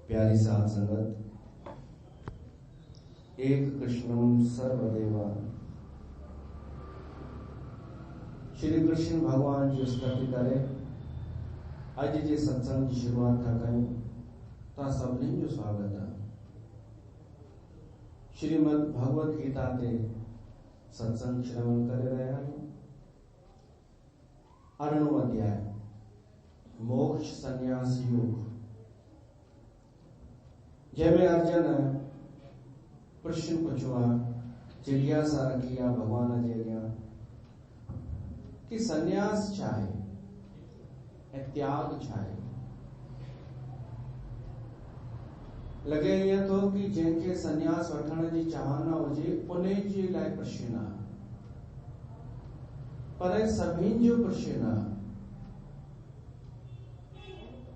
प्यारी साथ संगत, एक कृष्णम सर्वदेवा। श्री कृष्ण भगवान जी स्तुति करे। अज जे सत्संग की शुरुआत था कयूं ता सभिनी जो स्वागत है। श्रीमद् भगवत गीता ते सत्संग श्रवण करे रहे हैं। 8वां अध्याय मोक्ष संन्यास योग, जैमें अर्जुन प्रश्न पूछवा जिज्ञासा रखी आ भगवान जे अॻियां कि संन्यास छा आहे ऐं त्याग छा आहे। लॻे ईअं थो कि जंहिंखे संन्यास वठण जी चाहना हुजे उन जे लाइ प्रश्न आहे, पर सभिनी जो प्रश्न आहे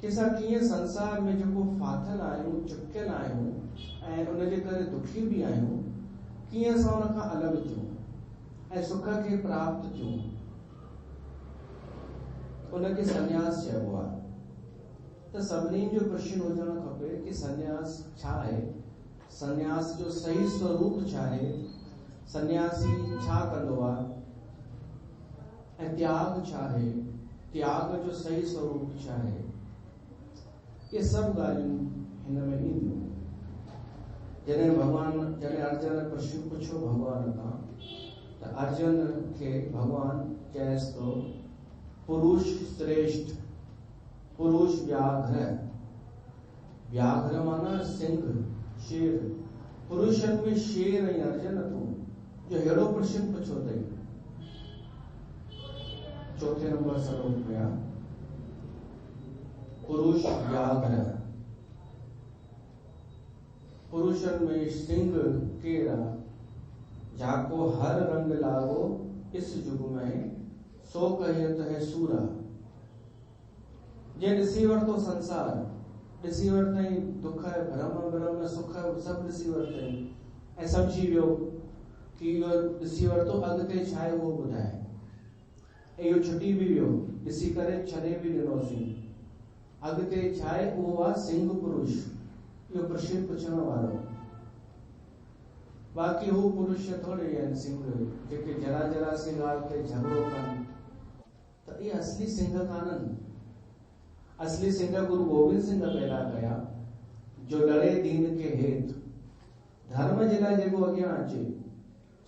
कि असां कीअं संसार में जेको फाथल आहियूं, चुकियल आहियूं ऐं उनजे करे दुखी भी आहियूं, कीअं असां उन खां अलॻि थियूं ऐं सुख खे प्राप्त थियूं। उनखे संन्यास चइबो आहे। त सभिनी जो प्रश्न हुजणु खपे कि संन्यास छा आहे, संन्यास जो सही स्वरूप छा आहे, संन्यासी छा कंदो आहे ऐं त्याग छा आहे, त्याग जो सही स्वरूप छा आहे। ये सब ॻाल्हियूं हिन में ईंदियूं। जॾहिं अर्जुन प्रश्न पुछो भगवान खां त अर्जुन खे भगवान चएसि थो पुरुष श्रेष्ठ, पुरुष व्याघ्र, व्याघ्र माना सिंह, शेर, पुरुषन में शेर ऐं अर्जुन तूं जो अहिड़ो प्रश्न पुछो अथई। चौथे नंबर श्लोक में आहे पुरुष व्याघ्र, पुरुषन में सिंह केरा, जाको हर रंग लागो इस युग में, सो कहियत है सूरा। जे ॾिसी वरितो संसार, ॾिसी वरितई दुख, भ्रम सुख सभु ॾिसी वरितई ऐं सम्झी वियो कि इहो ॾिसी वरितो, अॻिते छा आहे उहो ॿुधाए, ऐं इहो छुटी भी वियो, ॾिसी करे छॾे भी ॾिनोसीं, अॻिते छा आहे उहो आहे सिंह पुरुष। इहो प्रश्न पुछण वारो। बाक़ी हू पुरुष थोड़े आहिनि सिंह जेके जरा जरा सी ॻाल्हि ते झगड़ो कनि, त इहे असली सिंह कान्हनि। असली सिंह गुरु गोबिंद सिंह पैदा कया, जो लड़े दीन के हेत, धर्म जे लाइ जेको अॻियां अचे,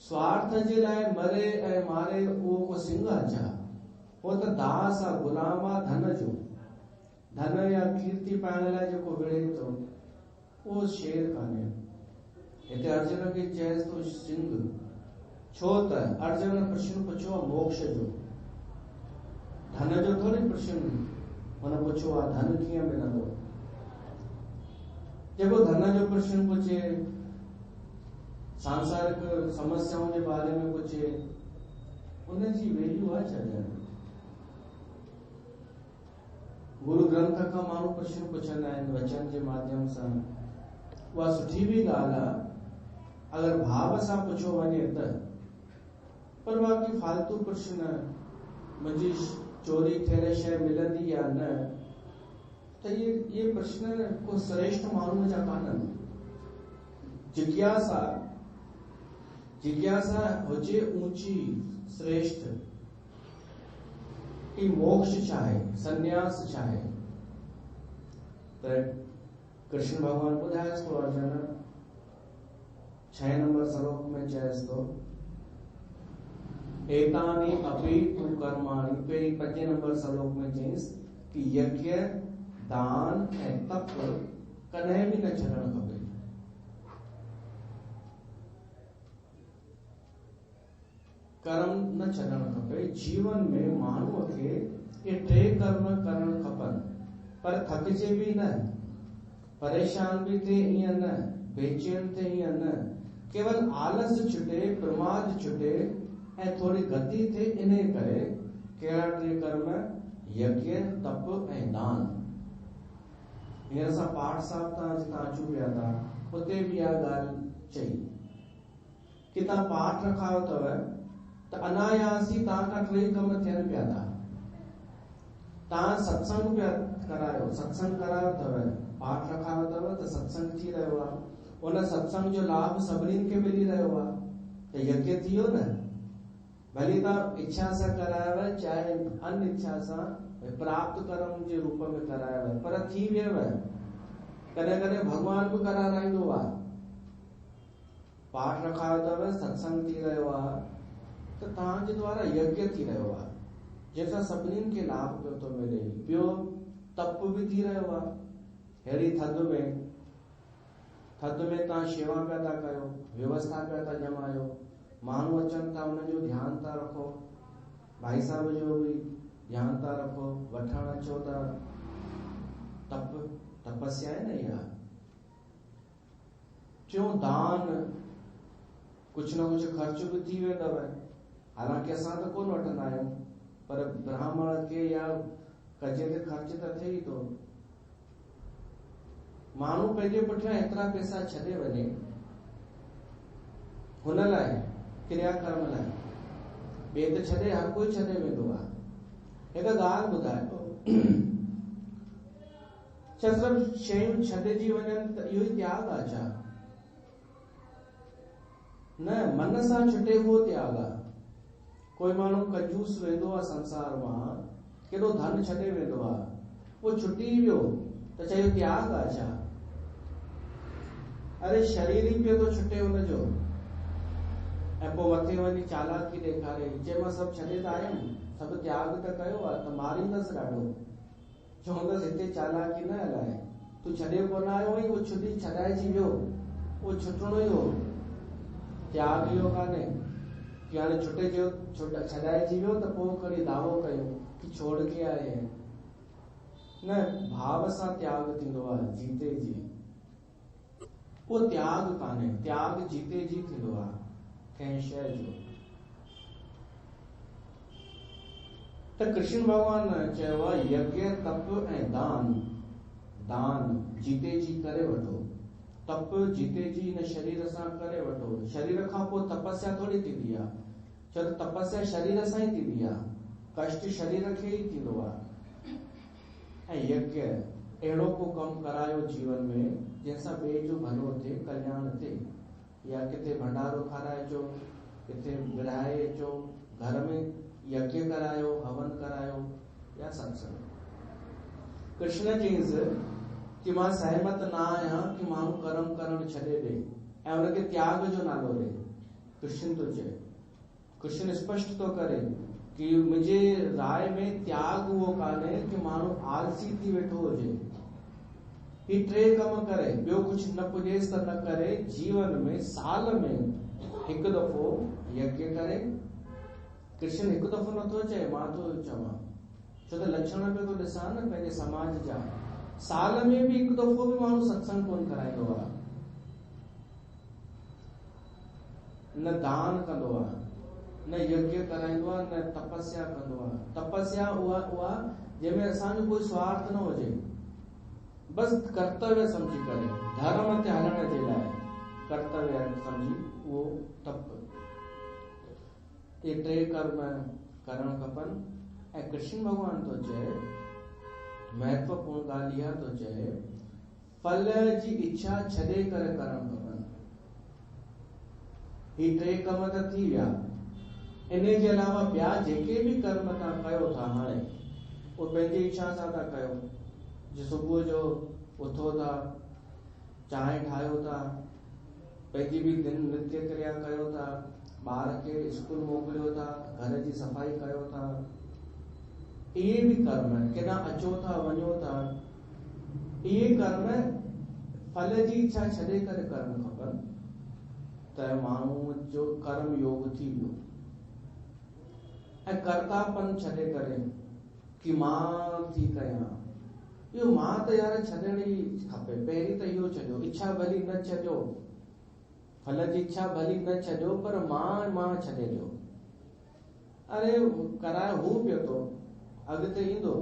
स्वार्थ जे लाइ मरे ऐं मारे, उहो को सिंह छा? उहो त दास आहे, गुलाम आहे धन जो। धन या कीर्ति पाइण लाइ जेको विढ़े थो उहो शेर कान्हे। हिते अर्जुन खे चएसि थो सिंह, छो त अर्जुन प्रश्न पुछो मोक्ष जो, धन जो थोड़ी प्रश्न हुन पुछो आहे, धन कीअं मिलंदो। जेको धन जो प्रश्न पुछे, सांसारिक समस्याओं जे बारे में पुछे, उनजी वैल्यू आहे छा? गुरु ग्रंथ खां माण्हू प्रश्न पुछंदा आहिनि वचन जे माध्यम सां, उहा सुठी भी ॻाल्हि आहे अगर भाव सां पुछो वञे त। पर बाक़ी फालतू प्रश्न, मुंहिंजी चोरी थियल शइ मिलंदी या न, त ये प्रश्न को श्रेष्ठ माण्हू जा कान्हनि। जिज्ञासा हुजे ऊंची श्रेष्ठ कि मोक्ष छा आहे, संन्यास छा आहे। त कृष्ण भगवान ॿुधाएसि थो अर्जुन 6 नंबर श्लोक में चएसि थो एतानि अपि तु कर्माणि। पहिरीं 5 नंबर श्लोक में चईंसि कि यज्ञ, दान ऐं तप कॾहिं भी न छॾणु खपे। कर्म न छॾणु खपे। जीवन में माण्हूअ खे ये 3 कर्म करणु खपनि, पर थकिजे भी न, परेशान भी थे ईअं न, बेचैन थे ईअं न, केवल आलस छुटे, प्रमाद छुटे ऐं थोड़ी गति थे। इन करे कहिड़ा 3 कर्म? यज्ञ, तप ऐं दान। हींअर असां पाठ साहिब तां जितां अचूं पिया था, उते भी इहा ॻाल्हि चई कि तव्हां पाठ रखायो अथव त अनायासी तव्हां खां 3 कम थियनि पिया था। तव्हां सत्संग पिया करायो, सत्संग करायो अथव, पाठ रखा अथव त सत्संग थी रहियो आहे, उन सत्संग जो लाभ सभिनीनि खे मिली रहियो आहे त यज्ञ थी वियो न। भली तव्हां इच्छा सां करायव चाहे अनिच्छा सां प्राप्त कर्म जे रूप में करायव, पर थी वियव। कॾहिं कॾहिं भगवान बि कराराईंदो आहे, पाठ रखा अथव सत्संग थी रहियो आहे त तव्हांजे द्वारा यज्ञ थी रहियो आहे जंहिंसां सभिनीनि खे लाभ पियो थो मिले। ॿियो तप बि थी रहियो आहे। अहिड़ी थधि में तव्हां शेवा पिया था कयो, व्यवस्था पिया था ॼमायो, माण्हू अचनि था उनजो ध्यानु था रखो, भाई साहब जो बि ध्यानु था रखो, वठण अचो था, तपस्या आहे न इहा। टियों दान, कुछ न कुछ ख़र्च भी थी वेंदव। हालांकि असां तो कोन वठंदा आहियूं, पर ब्राह्मण के या कजे ते ख़र्च त थिए ई थो। माण्हू पंहिंजे पुठियां एतिरा पैसा छॾे वञे हुन लाइ, क्रिया कर्म लाइ, ॿिए त छॾे, हर कोई छॾे वेंदो आहे। हिकु ॻाल्हि ॿुधायो, छा सभु शयूं छॾिजी वञनि त इहो ई त्याग आहे छा? न, मन सां छुटे उहो त्याग आहे। कोई माण्हू कंजूस वेंदो आहे संसार मां, केॾो धन छॾे वेंदो आहे, उहो छुटी वियो त छा इहो त्याग आहे छा? अरे शरीर ई पियो थो छुटे हुनजो, ऐं पोइ मथे वञी चालाकी ॾेखारे चए मां सभु छॾे त आयुमि, सभु त्याग त कयो आहे, त मारींदसि ॾाढो, चवंदसि हिते चालाकी न हलाए, तूं छॾे कोन आयो हुई, उहो छुटी छॾाइजी वियो, उहो छुटणो ई हो। त्याग इहो कान्हे कि हाणे छुटे जो छॾाइजी वियो त पोइ कॾहिं दावो कयूं कि छोड़ के आए हैं। न, भाव सां त्याग थींदो आहे, जीते जी। उहो त्याग कान्हे, त्याग जीते जी थींदो आहे कंहिं शइ जो। त कृष्ण भगवान चयो आहे यज्ञ तप ऐं दान, दान जीते जी करे वठो, तप जीते जी हिन शरीर सां करे वठो। शरीर खां पोइ तपस्या थोड़ी थींदी आहे, छो त तपस्या शरीर सां ई थींदी आहे, कष्ट शरीर खे ई थींदो आहे। ऐं यज्ञ अहिड़ो को कमु करायो जीवन में जंहिंसां ॿिए जो भलो थिए, कल्याण थिए। या किथे भंडारो खाराइजो, किथे विराए अचो, घर में यज्ञ करायो, हवन करायो या सत्संग। कृष्ण चईंसि कि मां सहमत न आहियां कि माण्हू कर्म करण छॾे ॾे ऐं उनखे त्याग जो नालो ॾे। कृष्ण तो चए, कृष्ण स्पष्ट तो करे कि मुंहिंजे राय में त्याग उहो कान्हे कि माण्हू आलसी थी वेठो हुजे, ही टे कम करे, ॿियो कुछ न पुॼेसि त न करे। जीवन में साल में हिकु दफ़ो यज्ञ करे। कृष्ण हिकु दफ़ो नथो चए, मां तो चवां, छो त लक्षण पे तो ॾिसां न पंहिंजे समाज जा। साल में भी हिकु दफ़ो भी माण्हू सत्संग कोन कराईंदो आहे, न दान कंदो आहे, न यज्ञ कराईंदो आहे, न तपस्या कंदो आहे। तपस्या उहा जंहिंमें असांजो कोई स्वार्थ न हुजे, बस कर्तव्य समझी करे, धर्म ते हलण जे लाइ कर्तव्य समझी उहो तप। ये टे कर्म करण खपनि। ऐं कृष्ण भगवान तो चए, महत्वपूर्ण ॻाल्हि इहा तो चए, फल जी इच्छा छॾे करे करण खपनि। ही टे कम त थी विया, इन जे अलावा ॿिया जेके भी कर्म तव्हां कयो था हाणे, उहो पंहिंजी इच्छा सां था कयो। जो सुबुह जो उथो था, चांहि ठाहियो था, पंहिंजी भी दिन नित्य क्रिया कयो था, ॿार खे स्कूल मोकिलियो था, घर जी सफ़ाई कयो था, इहे भी कर्म आहिनि। केॾां अचो था, वञो था, इहे कर्म फल जी इच्छा छॾे करे करणु खपनि, त माण्हू जो कर्म योग थी वियो। ऐं कर्तापन छॾे करे कि मां थी कयां, इहो मां त यार छॾण ई खपे। पहिरीं त इहो छॾियो, इच्छा भली न छॾियो, फल जी इच्छा भली न छॾियो, पर मां छॾे ॾियो। अरे कराए हू पियो थो, अॻिते ईंदो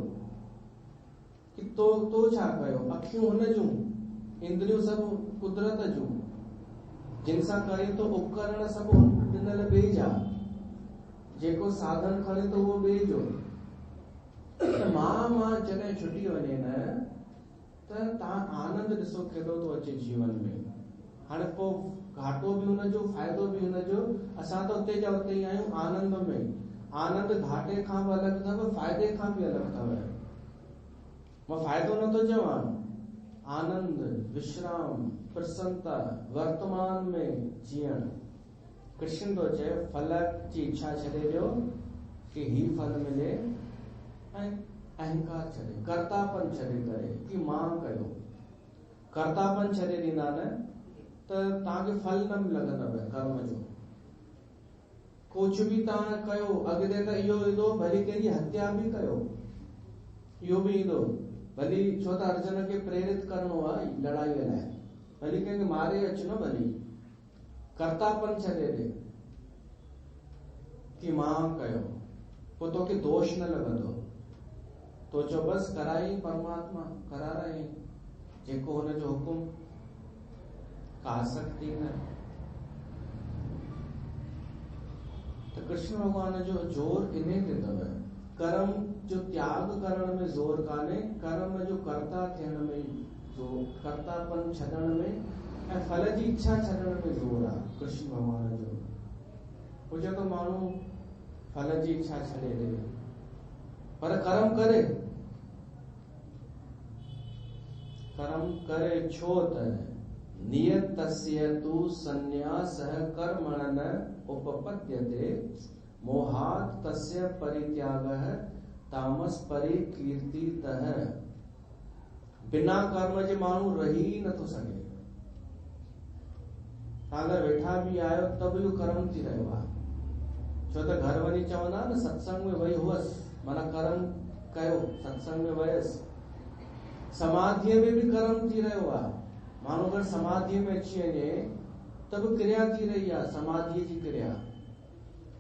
कि तो छा कयो? अखियूं हुन जूं, इंद्रियूं सभु कुदरत जूं, जिन सां करे तो उपकरण सभु ॾिनल ॿिए जा, जेको साधन खणे तो उहो ॿिए जो। मां जॾहिं छुटी वञे न, त त तव्हां आनंद ॾिसो केॾो थो अचे जीवन में। हाणे पोइ घाटो बि हुनजो, फ़ाइदो बि हुनजो। असां त उते जा उते ई आहियूं आनंद में। आनंद घाटे खां बि अलॻि अथव, फ़ाइदे खां बि अलॻि अथव। मां फ़ाइदो नथो चवां, आनंद, विश्राम, प्रसन्नता, वर्तमान में जीअण। कृष्ण तो चए फल जी इच्छा छॾे ॾियो कि ही फल मिले, ऐं अहंकार छॾे, कर्तापन छॾे करे कि मां कयो। कर्तापन छॾे ॾींदा न त तव्हांखे फल न लॻंदव कर्म जो। कुछ भी तव्हां कयो, अॻिते त इहो ईंदो, भली कंहिंजी हत्या बि कयो, इहो बि ईंदो। भली छो त अर्जुन खे प्रेरित करणो आहे लड़ाईअ लाइ, भली कंहिंखे मारे अच न, भली कर्तापन छॾे ॾे कि मां कयो, पोइ तोखे दोष न लॻंदो। तो चओ बसि कराई परमात्मा कराराई जेको हुनजो हुकुम, का आसक्ति न। तो कृष्ण भगवान जो जोर इन्हें ते अथव। कर्म जो त्याग करण में जोर कान्हे, कर्म जो कर्ता थियण में जोर, कर्तापन छॾण में ऐं फल जी इच्छा छॾण में जोर आहे कृष्ण भगवान जो। पोइ चए थो माण्हू फल जी इच्छा छॾे ॾे पर कर्म करे। कर्म करे छो त नियतस्य तु संन्यासः कर्मण न उपपद्यते, मोहात् तस्य परित्यागः तामस परिकीर्तितः। बिना कर्म जे माण्हू रही नथो सघे। तव्हां अगरि वेठा बि आहियो त बि इहो कर्म थी रहियो आहे। छो त घर वञी चवंदा न सत्संग में वई हुअसि, माना कर्म कयो, सत्संग में वयसि। समाधीअ में भी कर्म थी रहियो आहे। माण्हू अगरि समाधीअ में अची वञे त बि क्रिया थी रही आहे, समाधीअ जी क्रिया।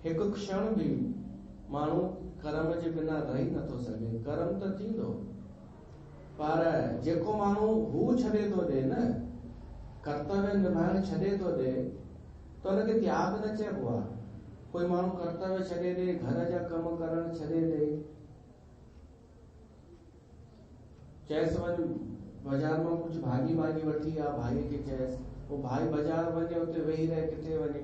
हिकु क्षण भी माण्हू कर्म जे बिना रही नथो सघे। कर्म त थींदो, पर जेको माण्हू हू छॾे थो ॾे न, कर्तव्य निभाइण छॾे थो ॾे, त हुनखे त्याग न चइबो आहे। कोई माण्हू कर्तव्य छॾे ॾे, घर जा कम करण छॾे ॾे, चएसि वञ बाज़ार में कुछ भाॼी वठी आ, भाई खे चएसि, वो भाई बाज़ार वञे, उते वेही रहे, किथे वञे।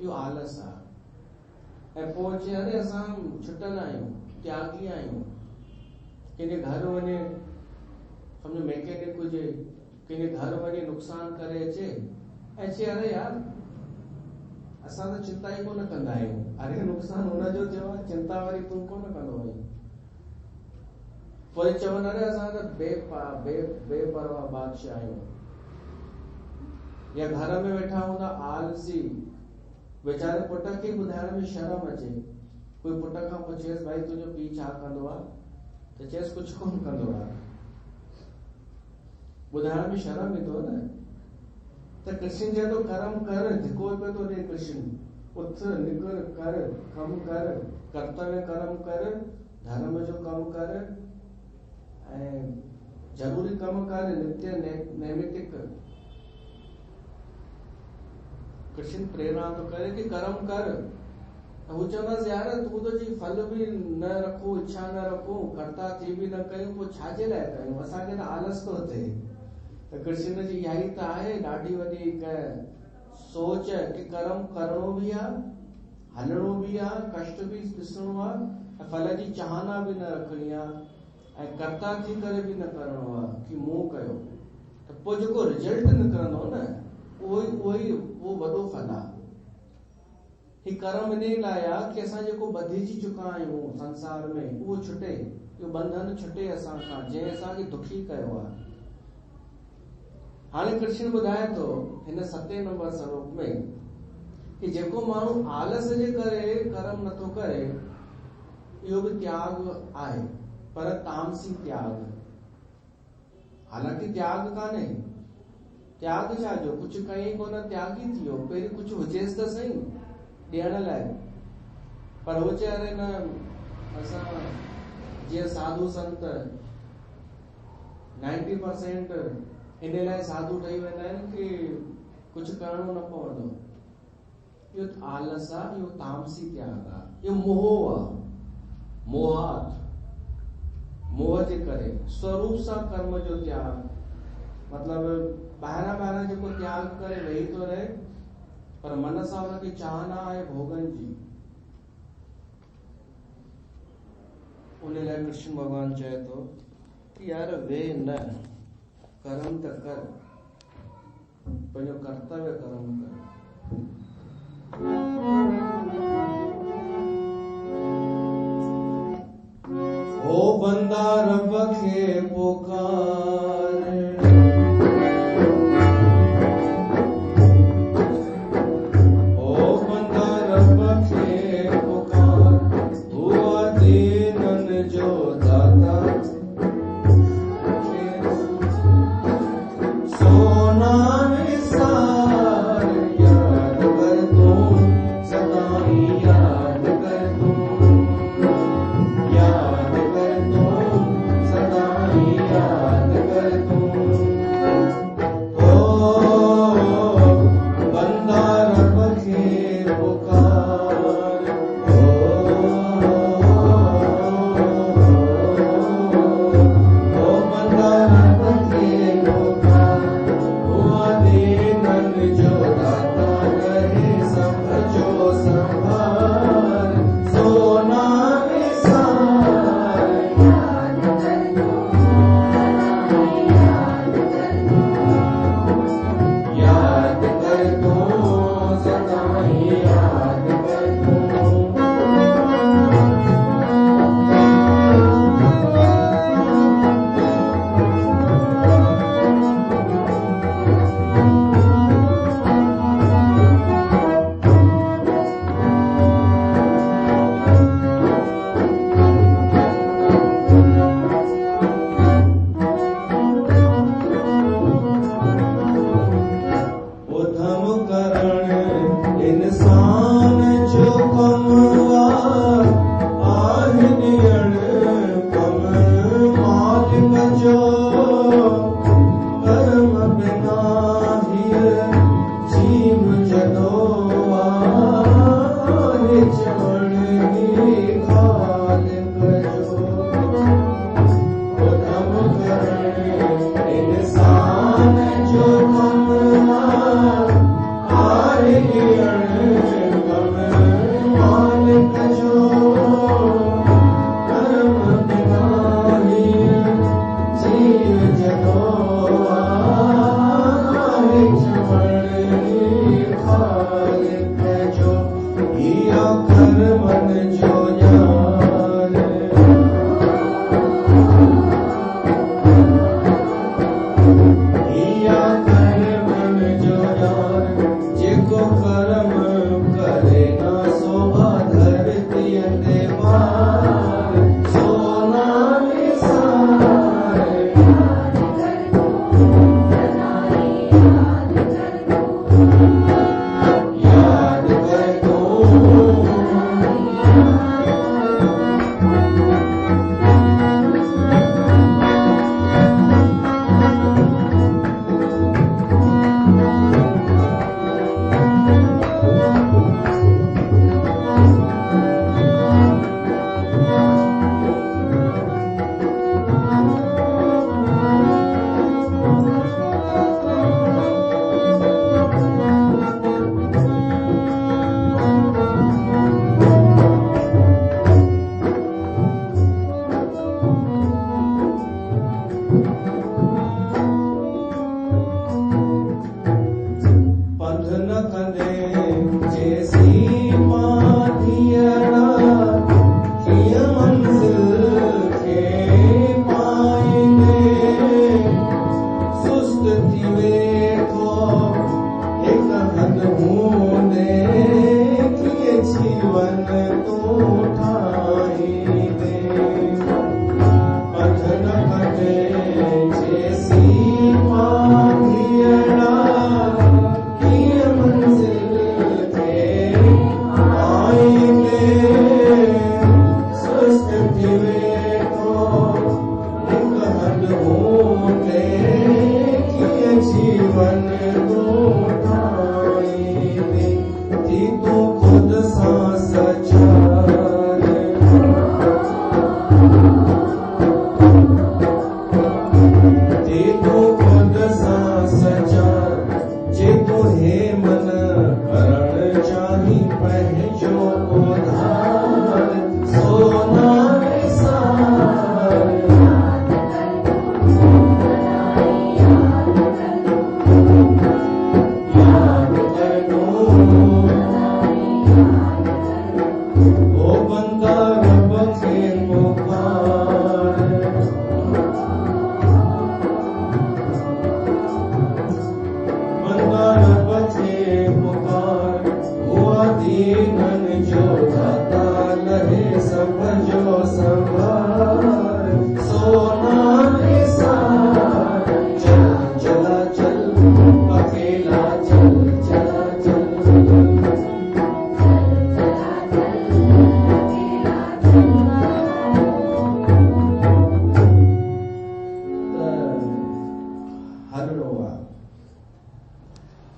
इहो आलस आहे। ऐं पोइ चए अरे असां छुटल आहियूं, त्यागी आहियूं। कंहिंजे घर वञे, सम्झो मैकेनिक हुजे, कंहिंजे घर वञे नुक़सान करे अचे ऐं चए अरे यार असां त चिंता ई कोन कंदा आहियूं। अरे नुक़सान हुनजो थियो आहे, चिंता वरी तूं कोन कंदो आहीं। पोइ चवनि अरे असां त बेपरवाह बादशाह आहियूं। या घर में वेठा हूंदा आलसी, वेचारे पुट खे ॿुधाइण में शर्म अचे। कोई पुट खां पुछेसि भाई तुंहिंजो पीउ छा कंदो आहे, त चएसि कुझु कोन कंदो आहे। ॿुधाइण में शर्म ईंदो न। त कृष्ण चए थो कर्म कर, धिको पियो थो ॾे कृष्ण। उथ निकर कर, कम कर, कर्तव्य कर्म कर, धर्म जो कम कर ऐं जरूरी कम कर, नित्य नैमितिक। कृष्ण प्रेरणा तो करे कि कर्म कर। हू चवंदासीं यार तूं तो जी फल भी न रखूं, इच्छा न रखूं, कर्ता थी भी न कयूं, पोइ छाजे लाइ कयूं? असांखे त आलस थो थिए। त कृष्ण जी इहा ई त आहे ॾाढी वॾी हिकु सोच कि कर्म करणो भी आहे, हलणो भी आहे, कष्ट भी ॾिसणो आहे, ऐं फल जी चाहना भी न रखणी आहे, ऐं कर्ता थी करे भी न करणो आहे कि मूं कयो। त पोइ जेको रिजल्ट निकिरंदो न, उहो वॾो फल आहे। ही कर्म इन लाइ आहे कि असां जेको ॿधिजी चुका आहियूं संसार में, उहो छुटे, इहो बंधन छुटे असां खां, जंहिं असांखे दुखी कयो आहे। हाणे कृष्ण ॿुधाए थो हिन 7 नंबर श्लोक में कि जेको माण्हू आलस जे करे कर्म नथो करे, इहो भी त्याग आहे, पर तामसी त्याग। हालांकि त्याग कान्हे, त्याग छा जो, कुछ कई कोन, त्यागी थी वियो। पहिरीं कुछ हुजेसि त सही ॾियण लाइ, पर हो चए अरे न असां जीअं साधु संत 90% इन लाइ साधु ठही वेंदा आहिनि कि कुछ करणो न पवंदो। इहो आलस आहे, इहो तामसी त्याग आहे, इहो मोह आहे। मोहात मोह जे करे स्वरूप सा कर्म जो त्याग, मतलब ॿाहिरां ॿाहिरां जेको त्याग करे वेही तो रहे, पर मन सां हुनखे चाहना आहे भोगन जी। उन लाइ कृष्ण भगवान चए तो कि यार वे न, कर्म त कर, पंहिंजो कर्तव्य कर्म कर। ओ बंदा रब खे पुकार, ओ बंदा रब खे पुकार, हुआ दीनन जो दाता, सोना विसार याद कर तू, सदा ही याद कर तू, याद कर तू, सदा ही याद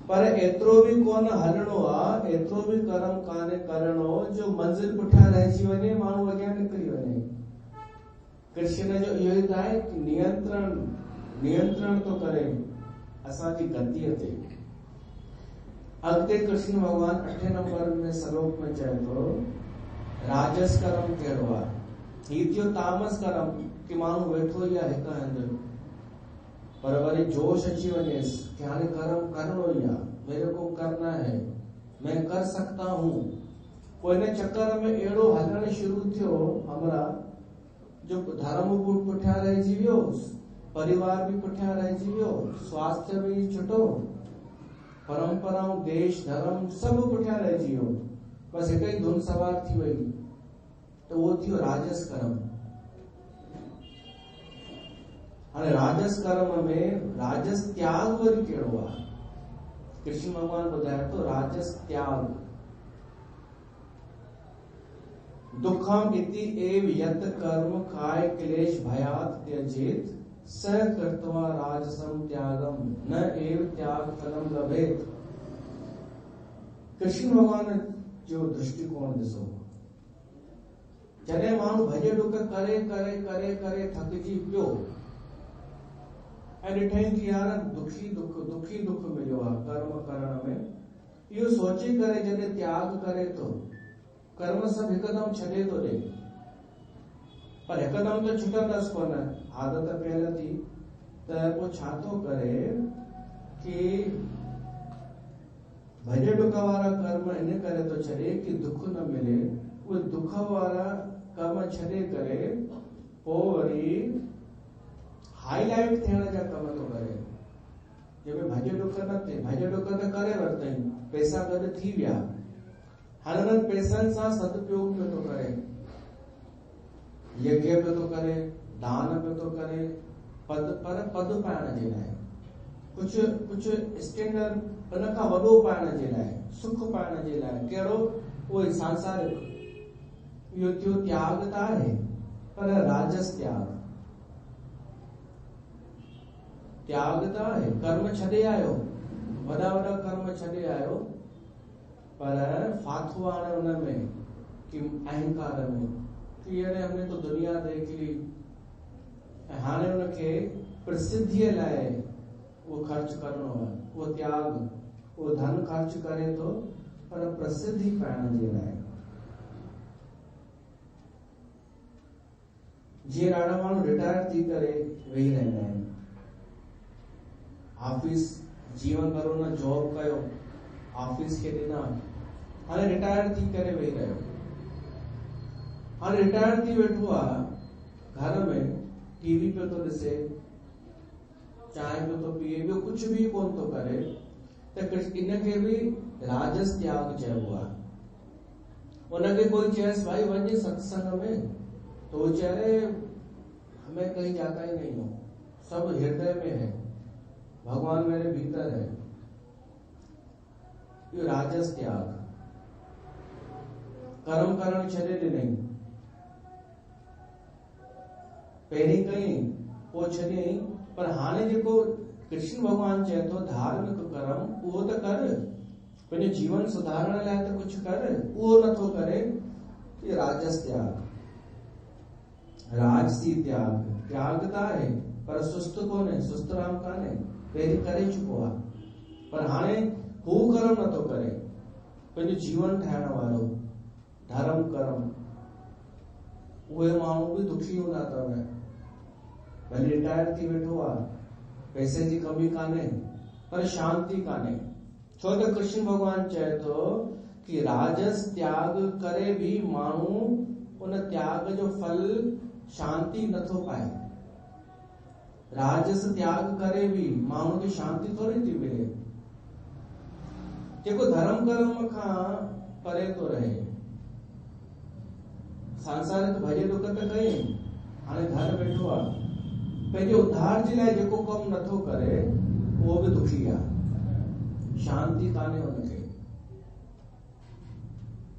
पर एतिरो बि कोन हलणो आहे, एतिरो बि कर्म कान्हे करणो जो मंज़िल पुठियां रहिजी वञे, माण्हू अॻियां निकिरी वञे। कृष्ण जो इहो ई त आहे कि नियंत्रण तो करे असांजी गतीअ ते। अॻिते कृष्ण भगवान 8 नंबर में श्लोक में चए थो राजस कर्म कहिड़ो आहे। हीउ थियो तामस कर्म कि माण्हू वेठो ई आहे हिक हंधि, पर वरी जोश अची वञेसि कि हाणे कर्म करणो ई आहे, मेरे को करना है, मैं कर सकता हूं। पोइ इन चक्कर में अहिड़ो हलण शुरू थियो हमरा जो धर्म बि पुठियां रहिजी वियो, परिवार भी पुठियां रहिजी वियो, स्वास्थ्य भी छुटो, परंपराऊं देश धर्म सब पुठियां रहिजी वियो, बस हिक ई धुन सवार थी वई। तो वो थियो राजस कर्म। हाणे राजस कर्म में राजस त्याग वरी कहिड़ो आहे? कृष्ण भगवान ॿुधाए थो राजस त्याग। दुखम इति एव यत कर्म काय क्लेश भयात त्यजेत स कृत्वा राजसम त्यागम न एव त्याग फलम लभेत। कृष्ण भगवान जो दृष्टिकोण ॾिसो। जॾहिं माण्हू भॼ डुक करे करे करे करे थकिजी पियो ऐं ॾिठई कि यार दुखी दुख मिलियो आहे कर्म करण में, इहो सोचे करे जॾहिं त्याग करे थो, कर्म सब हिकदम छॾे थो ॾे, पर हिकदम तो छुटंदसि कोन, आदत पयल थी, त पोइ छा थो करे कि भॼ डुक वारा कर्म इन करे थो छॾे कि दुख न मिले, उहे दुख वारा कर्म छॾे करे पोइ वरी हाईलाइट थियण जा कम थो करे, जंहिंमें भॼ डुक न थिए। भॼ डुक त करे वरितई, पैसा गॾु थी विया, हाणे उन्हनि पैसनि सां सदुपयोग पियो थो करे, यज्ञ पियो थो करे, दान पियो थो करे, पर पद पाइण जे लाइ, कुझु स्टैंडर्ड उन खां वॾो पाइण जे लाइ, सुख पाइण जे लाइ, कहिड़ो? उहो सांसारिक। इहो थियो त्याग त आहे, पर राजस त्याग। त्याग त आहे, कर्म छॾे आयो, वॾा वॾा कर्म छॾे आयो, पर फाथो हाणे उन में कि अहंकार में कि यार हमने तो दुनिया देख ली, हाणे उनखे प्रसिद्धीअ लाइ वो खर्च करणो आहे, वो त्याग, वो धन खर्च करे थो, पर प्रसिद्धि पाइण जे लाइ। जीअं ॾाढा माण्हू रिटायर थी करे वेही रहंदा आहिनि, ऑफिस जीवन भर उन जॉब कयो, ऑफिस खे ॾिना, हाणे रिटायर थी करे वेही रहियो, हाणे रिटायर थी वेठो आहे, घर में टीवी पियो थो ॾिसे, चांहि पियो थो पीए, ॿियो कुझु बि कोन थो करे, त इनखे बि राजस त्याग चइबो आहे। उनखे कोई चएसि भाई वञे सत्संग में, तो वो चेहरे हमें कहीं जाता ही नहीं हो, सब हृदय में है, भगवान मेरे भीतर है। ये राजस त्याग। कर्म करण छॾे ॾिनई, पहिरीं कई पोइ छॾियई, पर हाणे जेको कृष्ण भगवान चए थो धार्मिक कर्म उहो त कर, पंहिंजो जीवन सुधारण लाइ त कुझु कर, उहो नथो करे, ये राजस त्याग। राजसी त्याग, त्याग त आहे पर सुस्त कोन्हे, सुस्त राम कान्हे, पहिरीं करे चुको आहे, पर हाणे हू कर्म नथो करे, पंहिंजो जीवन ठाहिण वारो धर्म कर्म। उहे माण्हू बि दुखी हूंदा अथव, भले रिटायर थी वेठो आहे, पैसे जी कमी कान्हे, पर शांती कान्हे, छो त कृष्ण भगवान चए थो कि राजस त्याग करे भी माण्हू उन त्याग जो फल शांति नथो पाए। राजस त्याग करे भी माण्हू खे शांति थोड़ी थी मिले, जेको धर्म कर्म खां परे तो रहे, सांसारिक भॼ डुक त कई, हाणे घर वेठो आहे, पंहिंजे उद्धार जे लाइ जेको कमु नथो करे उहो बि दुखी आहे, शांति कान्हे हुनखे,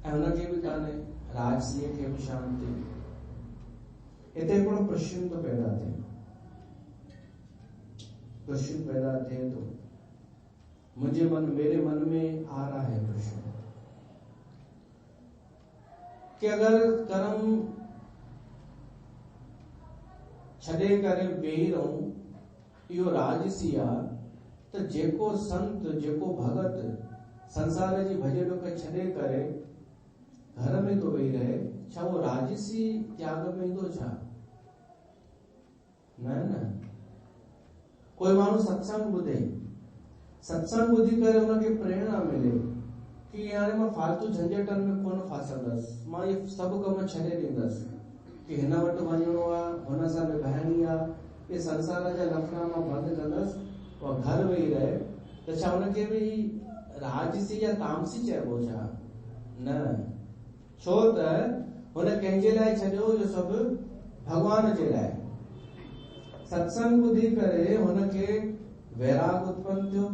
ऐं हुनखे बि कान्हे राजसीअ खे बि शांति। हिते हिकिड़ो प्रश्न तो पैदा थिए, प्रश्न पैदा थिए थो, मेरे मन में आ रहा है प्रश्न कि अगर कर्म छॾे करे वेही रहूं इहो राजसी आहे त जेको संत जेको भगत संसार जी भॼ ॾुक छॾे करे घर में तो वेही रहे, छा वो राजसी त्याग में ईंदो छा? न। कोई माण्हू सत्संग ॿुधे, सत्संग ॿुधी करे हुनखे प्रेरणा मिले कि हाणे मां फालतू झंझटनि में कोन फासंदसि, मां इहे सभु कम छॾे ॾींदसि कि हिन वटि वञिणो आहे, हुन सां निभाइणी आहे, ये संसार जा लफड़ा मां बंदि कंदसि और घर वेही रहे, त छा हुनखे बि राजसी या तामसी चइबो छा? न, छो त हुन कंहिंजे लाइ छॾियो, इहो सभु भॻवान जे लाइ। सत्संग ॿुधी करे हुनखे वैराग उत्पन्न थियो,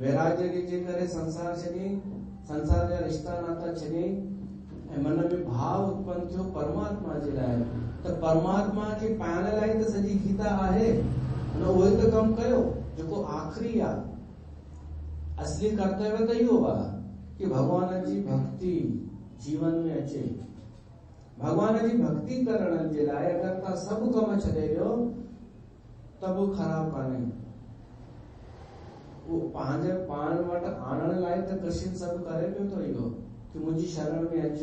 वैराग्य जे करे संसार छॾियईं, संसार जा रिश्ता नाता छॾियईं ऐं मन में भाव उत्पन्न थियो परमात्मा जे लाइ। त परमात्मा खे पाइण लाइ त सॼी गीता आहे, हुन उहो ई त कमु कयो जेको आख़िरी आहे। असली कर्तव्य त इहो आहे कि भॻवान जी भक्ति जीवन में अचे। भॻवान जी भक्ति करण जे लाइ अगरि तव्हां सभु कम छॾे ॾियो त बि ख़राबु कान्हे, वो पंहिंजे पाण वटि आणण लाइ त कृष्ण सभु करे पियो थो इहो कि मुंहिंजी शरण में अच।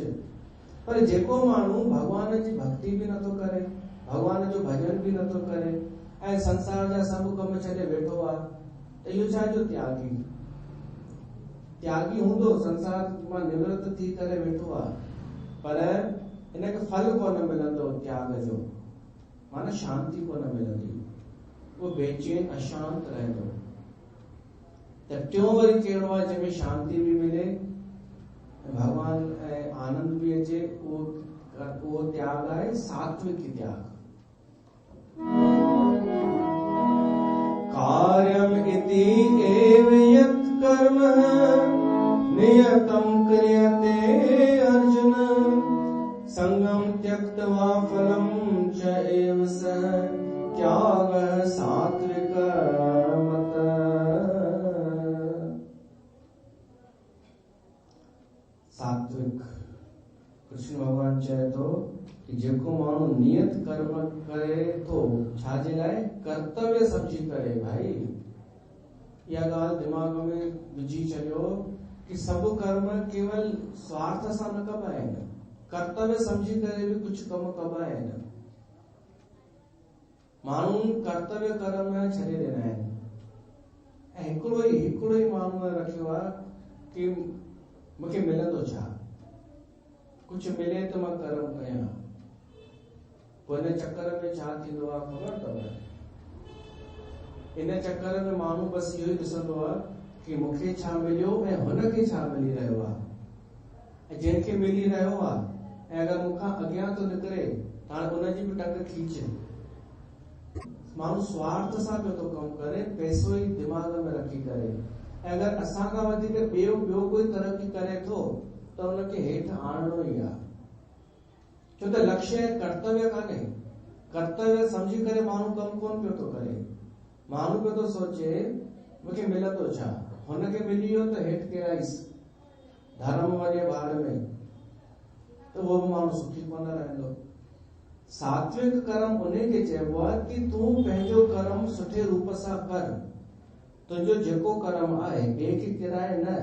पर जेको माण्हू भॻवान जी भक्ति बि नथो करे, भॻवान जो भॼन बि नथो करे ऐं संसार जा सभु कम छॾे वेठो आहे, त इहो छा जो त्यागी? त्यागी हूंदो, संसार मां निवृत्त थी करे वेठो आहे, पर हिनखे फल कोन मिलंदो त्याग जो, माना शांति कोन मिलंदी, वो बेचैन अशांत रहंदो। त टियों वरी कहिड़ो आहे जंहिंमें शांति बि मिले, भगवान ऐं आनंद भी अचे, वो त्याग आहे सात्विक त्याग। कार्यम इति एव यत् कर्म नियतं क्रियते अर्जुन, संगम त्यक्त्वा फलं च एव स त्यागः सात्विक मत। सात्विक कृष्ण भगवान चए थो कि जेको माण्हू नियत कर्म करे थो, छाजे लाइ? कर्तव्य समझी करे। भाई इहा ॻाल्हि दिमाग में विझी छॾियो कि सभु कर्म केवल स्वार्थ सां न कबा आहिनि, कर्तव्य समझी करे बि कुझु कम कबा आहिनि। माण्हू कर्तव्य कर्म छॾे ॾिना आहिनि ऐं हिकिड़ो ई माण्हू रखियो आहे कि मूंखे मिलंदो छा, कुझु मिले त मां कर्म कयां। पोइ हिन चक्कर में छा थींदो आहे ख़बर अथव? इन चक्कर में माण्हू बसि इहो ई ॾिसंदो आहे कि मूंखे छा मिलियो ऐं हुनखे छा मिली रहियो आहे, ऐं जंहिंखे मिली रहियो आहे ऐं अगरि मूंखां अॻियां थो निकिरे त हाणे उनजी बि टक खींच। माण्हू स्वार्थ सां पियो थो कमु करे, पैसो ई दिमाग़ में रखी करे, ऐं अगरि असां खां वधीक ॿियो कोई तरक़ी करे थो त हुनखे हेठि आणणो ई आहे, छो त लक्ष्य कर्तव्य कान्हे। कर्तव्य समझी करे माण्हू कमु कोन पियो थो करे, माण्हू पियो थो सोचे मूंखे मिलंदो छा, हुनखे मिली वियो त हेठि किराईसि, धर्म वञे भाड़ में, त उहो बि माण्हू सुखी कोन रहंदो। सात्विक कर्म उनखे चइबो आहे कि तूं पंहिंजो कर्म सुठे रूप सां कर, तुंहिंजो जेको कर्म आहे ॿिए खे किराए न,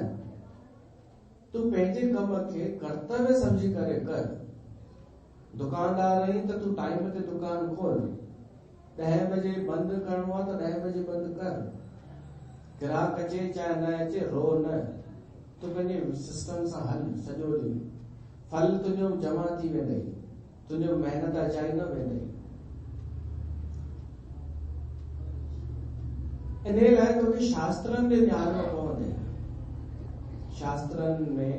तूं पंहिंजे कम खे कर्तव्य समझी करे कर। दुकानदार आहीं त तूं टाइम ते दुकान खोल, 10 बजे बंदि करणो आहे त 10 बजे बंदि कर, ग्राहक अचे चाहे न अचे रो न, तूं पंहिंजे सिस्टम सां हल सॼो ॾींहुं, फल तुंहिंजो जमा थी वेंदई, तुंहिंजो महिनत अचाई न वेंदई। इन लाइ तोखे शास्त्रनि में ॼाणणो पवंदे। शास्त्रनि में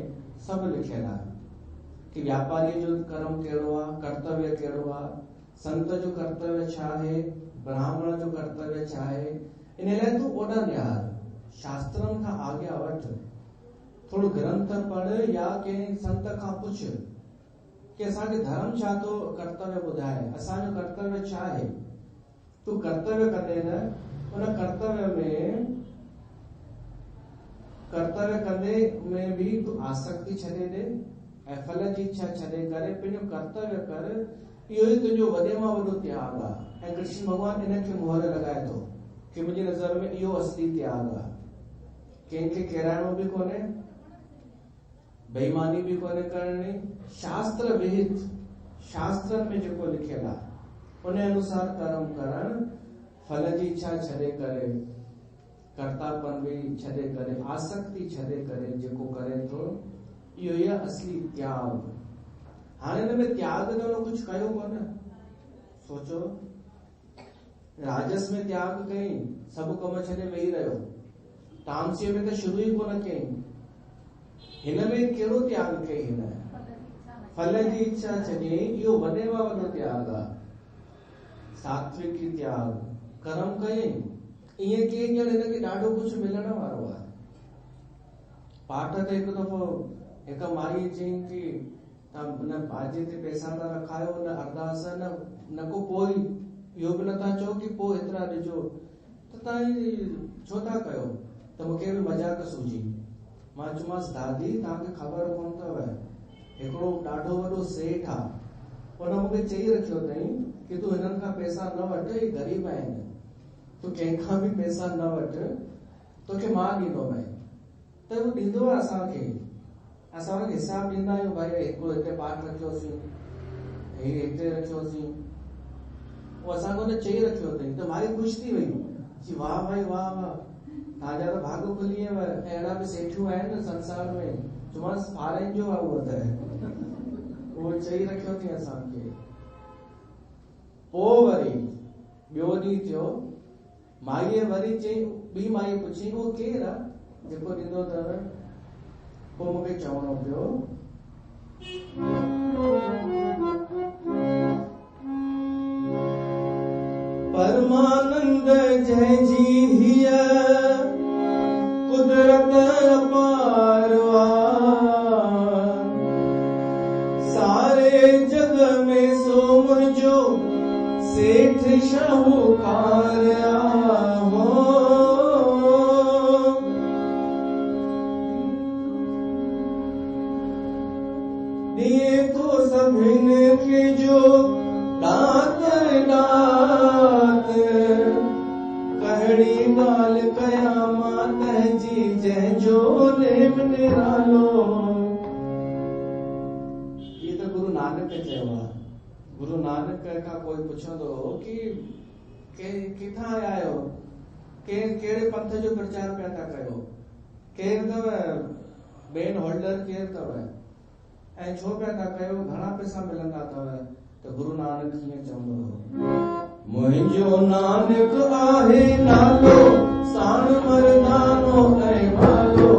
सभु लिखियल आहे कि व्यापारी जो कर्म कहिड़ो आहे, कर्तव्य कहिड़ो आहे, संत जो कर्तव्य छा आहे, ब्राह्मण जो कर्तव्य छा आहे। इन लाइ तूं ओॾा ॼाण, शास्त्रनि खां आॻियां वठ, थोरो ग्रंथ पढ़ या कंहिं संत खां पुछ कि असांखे धर्म छा थो कर्तव्य ॿुधाए, असांजो कर्तव्य छा आहे। तूं कर्तव्य कंदे न, उन कर्तव्य में कर्तव्य कंदे में भी तू आसक्ति छॾे ॾे ऐं फल जी इच्छा छॾे करे पंहिंजो कर्तव्य कर। इहो ई तुंहिंजो वॾे मां वॾो त्याग आहे। ऐं कृष्ण भॻवान इनखे मोहर लॻाए थो कि मुंहिंजी नज़र में इहो असली त्याग आहे। कंहिंखे किराइणो बि कोन्हे, बेईमानी भी कोने करनी, शास्त्र विहित शास्त्र में जेको लिखियल आहे उन अनुसार कर्म करण, फल जी इच्छा छॾे करे, कर्तापन भी छॾे करे, आसक्ति छॾे करे जेको करे थो, इहो ई असली त्याग। हाणे हिन में त्याग जो कुछ कयो कोन्हे। सोचो, राजस में त्याग कई, सब कम छॾे वेही रहियो, तामसीअ में त शुरू ई कोन कई। हिन में कहिड़ो त्याग कई? हिन फल जी इच्छा छॾे, इहो वॾे मां वॾो त्याग आहे। सात्विक त्याग, कर्म कई, ईअं कि ॼण हिनखे ॾाढो कुछ मिलण वारो आहे। पाठ ते हिकु दफ़ो हिकु माई चयईं कि तव्हां न बाजे ते पैसा था रखायो, न अरदास, न को पोइ इहो बि नथा चओ कि पोइ एतिरा ॾिजो, त तव्हां छो था कयो? त मूंखे बि मज़ाक सूझी। मां चयोमांसि, दादी तव्हांखे ख़बर कोन अथव, हिकिड़ो ॾाढो वॾो सेठ आहे, उन मूंखे चई रखियो अथई कि तूं हिननि खां पैसा न वठ, हे ग़रीब आहिनि, तूं कंहिंखां बि पैसा न वठ, तोखे मां ॾींदोमांइ। त उहो ॾींदो आहे असांखे, असां हुनखे हिसाब ॾींदा आहियूं, भाई हिकिड़ो हिते पाठ रखियोसीं, हे हिते रखियोसीं, उहो असांखे हुन चई रखियो अथई। त माई ख़ुशि थी वई, जी वाह भाई वाह वाह, तव्हांजा त भाग खुली वियव, अहिड़ा बि सेठियूं आहिनि संसार में। चयोमांसि फारन जो आहे उहो, त उहो चई रखियो अथई असांखे। पोइ वरी ॿियो ॾींहुं थियो, माईअ वरी चई, ॿी माई पुछी उहो केरु आहे जेको ॾींदो अथव? पोइ मूंखे चवणो पियो, परमानंद जंहिंजी हीअ कुदरत अपार सारे जग में सो मुंहिंजो सेठ शाहूकार हो। दिए तो सभिन खे जो दात दात, कहिड़ी ॻाल्हि कयां मां तंहिंजी जंहिंजो नेम निरालो। ये तो गुरु नानक चयो आहे। गुरु नानक खां कोई पुछंदो हो कि किथां आया आहियो, कहिड़े पंथ जो प्रचार पिया था कयो, केरु अथव बेन होल्डर, केरु अथव, ऐं छो पिया था कयो, घणा पैसा मिलंदा अथव? त गुरु नानक हीअं चवंदो हो, मुंहिंजो नानक आहे नालो, साण मर्दानो ऐं भालो,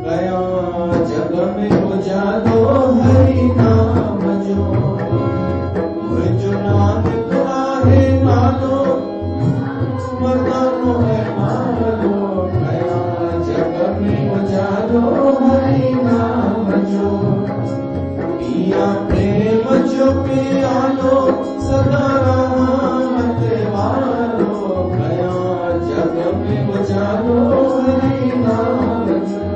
कयां जग में उजालो हरि नाम जो। मुंहिंजो नानक आहे नालो, मर्दानो ऐं भालो, कयां जग में उजालो हरि नाम जो। पिया प्रेम जो प्यालो, सदा रहमत वालो, कयां जग में उजालो हरि नाम जो।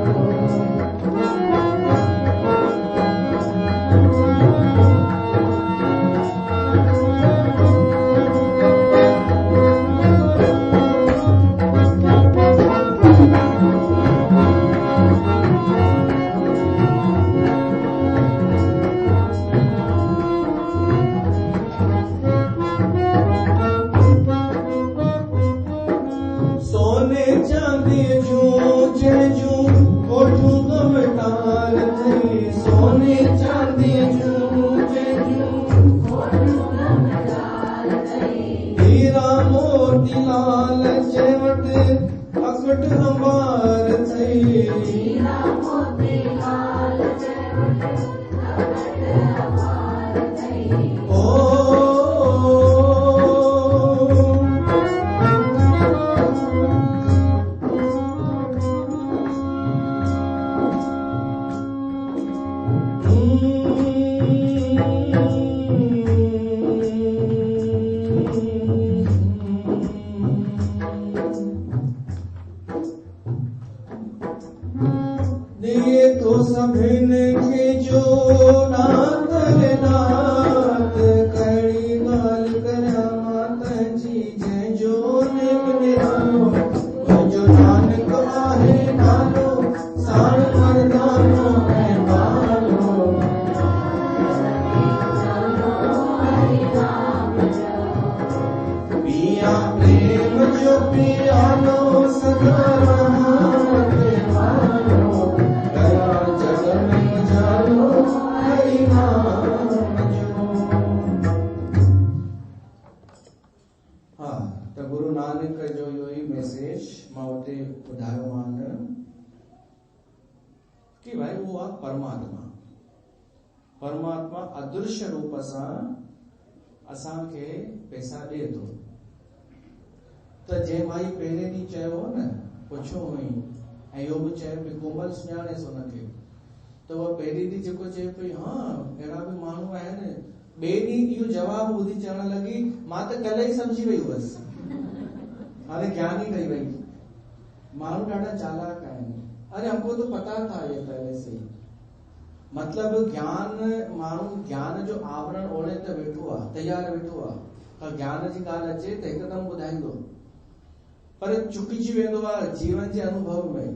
सभिन के जो नाथ नाथ कड़ी गाल करा माता जी जय जो निरालो जो नानक आहे नालो सार मर्दानो है मालो पिया प्रेम जो पियालो सदा गुरु नानक जो यो मैसेज मां उते ॿुधायो मान कि भाई वो आहे परमात्मा परमात्मा अदृश्य रूप सां असांखे पैसा ॾिए थो त जंहिं भाई पहिरें ॾींहुं चयो न पुछियो हुई ऐं इहो बि चयो पई कोमल सुञाणेसि हुनखे त उहा पहिरीं ॾींहुं जेको चए पई हा अहिड़ा बि माण्हू आहिनि ॿिए ॾींहुं इहो जवाबु ॿुधी चवण लॻी मां त कल्ह ई सम्झी वई हुअसि अरे ज्ञान ही ठही वही मानू ॾाढा चालाक आहिनि अरे हमको तो पता था ये पहले से ही मतलब ज्ञान मानू ज्ञान जो आवरण ओढ़े त वेठो आहे तैयार वेठो आहे त ज्ञान जी ॻाल्हि अचे त हिकदमि ॿुधाईंदो पर चुकिजी वेंदो आहे जीवन जे अनुभव में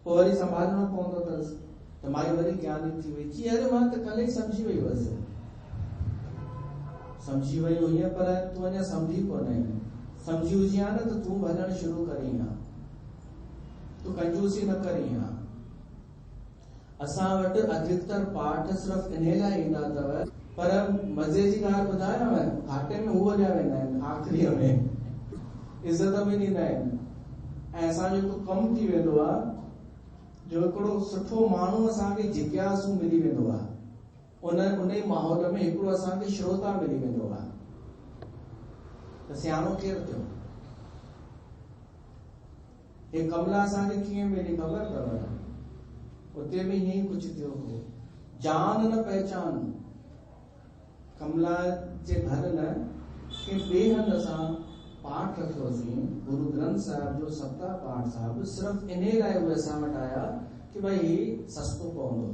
पोइ वरी संभालणो पवंदो अथसि त माई वरी ज्ञानी थी वई जी अरे मां त कल्ह ई सम्झी वई हुअसि सम्झी वई हुई पर तूं अञा सम्झी कोन्हे समझी हुजी न तो तू भजन शुरू करी हा तू कंजूसी न करी हा असां वटि अधिकतर पाठ सिर्फ़ इन लाइ ईंदा अथव पर मज़े जी ॻाल्हि ॿुधायांव घाटे में हू हलिया वेंदा आहिनि आख़िरीअ में इज़त बि ॾींदा आहिनि ऐं असांजो हिकु कमु थी वेंदो आहे जो हिकिड़ो सुठो माण्हू असांखे जिज्ञासू मिली वेंदो आहे उन ई माहौल में हिकिड़ो असांखे श्रोता मिली वेंदो आहे त सियाणो केरु थियो हे कमला असांखे कीअं मिली ख़बर अथव उते बि हीअं कुझु थियो हो जान न पहचान कमला जे घर न के ॿिए हंधि असां पाठ रखियोसीं गुरु ग्रंथ साहिब जो सप्ताह पाठ साहिब सिर्फ़ु इन लाइ उहे असां वटि आया कि भई ही सस्तो पवंदो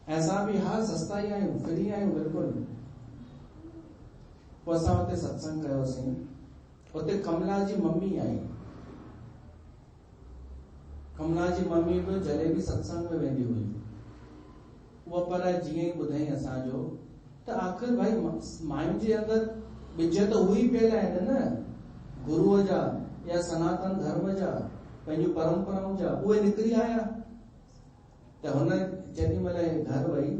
ऐं असां बि हा सस्ता ई आहियूं फ्री आहियूं बिल्कुलु पोइ असां उते सत्संग कयोसीं उते कमला जी मम्मी आई कमला जी मम्मी बि जॾहिं बि सत्संग में वेंदी हुई उहा पर जीअं ई ॿुधाई असांजो त आख़िर भाई मायुनि जे अंदरि ॿिज त उहे ई पियल आहिनि न गुरूअ जा या सनातन धर्म जा पंहिंजूं परंपराउनि जा उहे निकिरी आया त हुन जेॾी महिल घर वई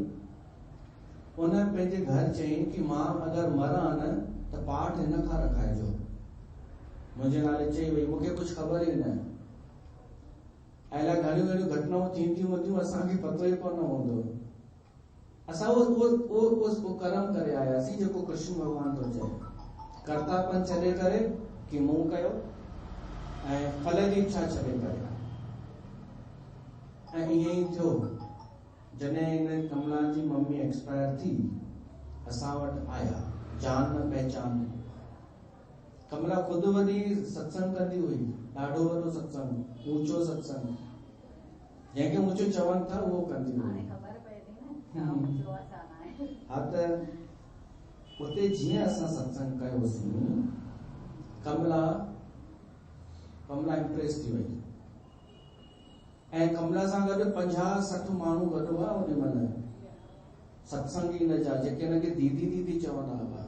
उन पंहिंजे घर चयईं कि मां अगरि मरां न त पाठ हिन खां रखाइजो मुंहिंजे नाले चई वई मूंखे कुझु ख़बर ई न अहिड़ा घणियूं घणियूं घटनाऊं थींदियूं हूंदियूं असांखे पतो ई कोन हूंदो असां उहो कर्म करे आयासीं जेको कृष्ण भॻवान थो चए कर्तापन छॾे करे कि मूं कयो ऐं फल जी इच्छा छॾे करे ऐं ईअं ई थियो जॾहिं इन कमला जी मम्मी एक्सपायर थी असां वटि आया जान न पहचान कमला ख़ुदि वॾी सत्संग कंदी हुई ॾाढो वॾो सत्संग ऊंचो सत्संग जंहिंखे ऊंचो चवनि था उहो कंदी हुई हा त उते जीअं असां सत्संग कयोसीं कमला इम्प्रेस थी वई ऐं कमला सां गॾु 50-60 माण्हू गॾु हुआ ओॾी महिल सत्संगी हिन जा जेके हिनखे दीदी दीदी चवंदा हुआ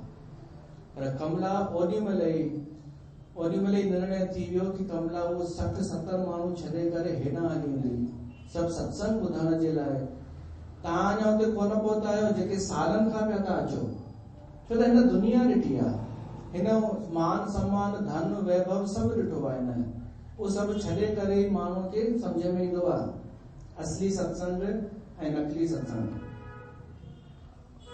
पर कमला ओॾी महिल ई निर्णय थी वियो कि कमला उहो 60-70 माण्हू छॾे करे हेॾां हली वेंदी सभु सत्संग ॿुधण जे लाइ तव्हां अञा हुते कोन पहुता आहियो जेके सालनि खां पिया था अचो छो त हिन दुनिया ॾिठी आहे हिन मान सम्मान धन वैभव सभु ॾिठो आहे हिन उहो सभु छॾे करे माण्हू खे सम्झ में ईंदो आहे असली सत्संग ऐं नकली सत्संग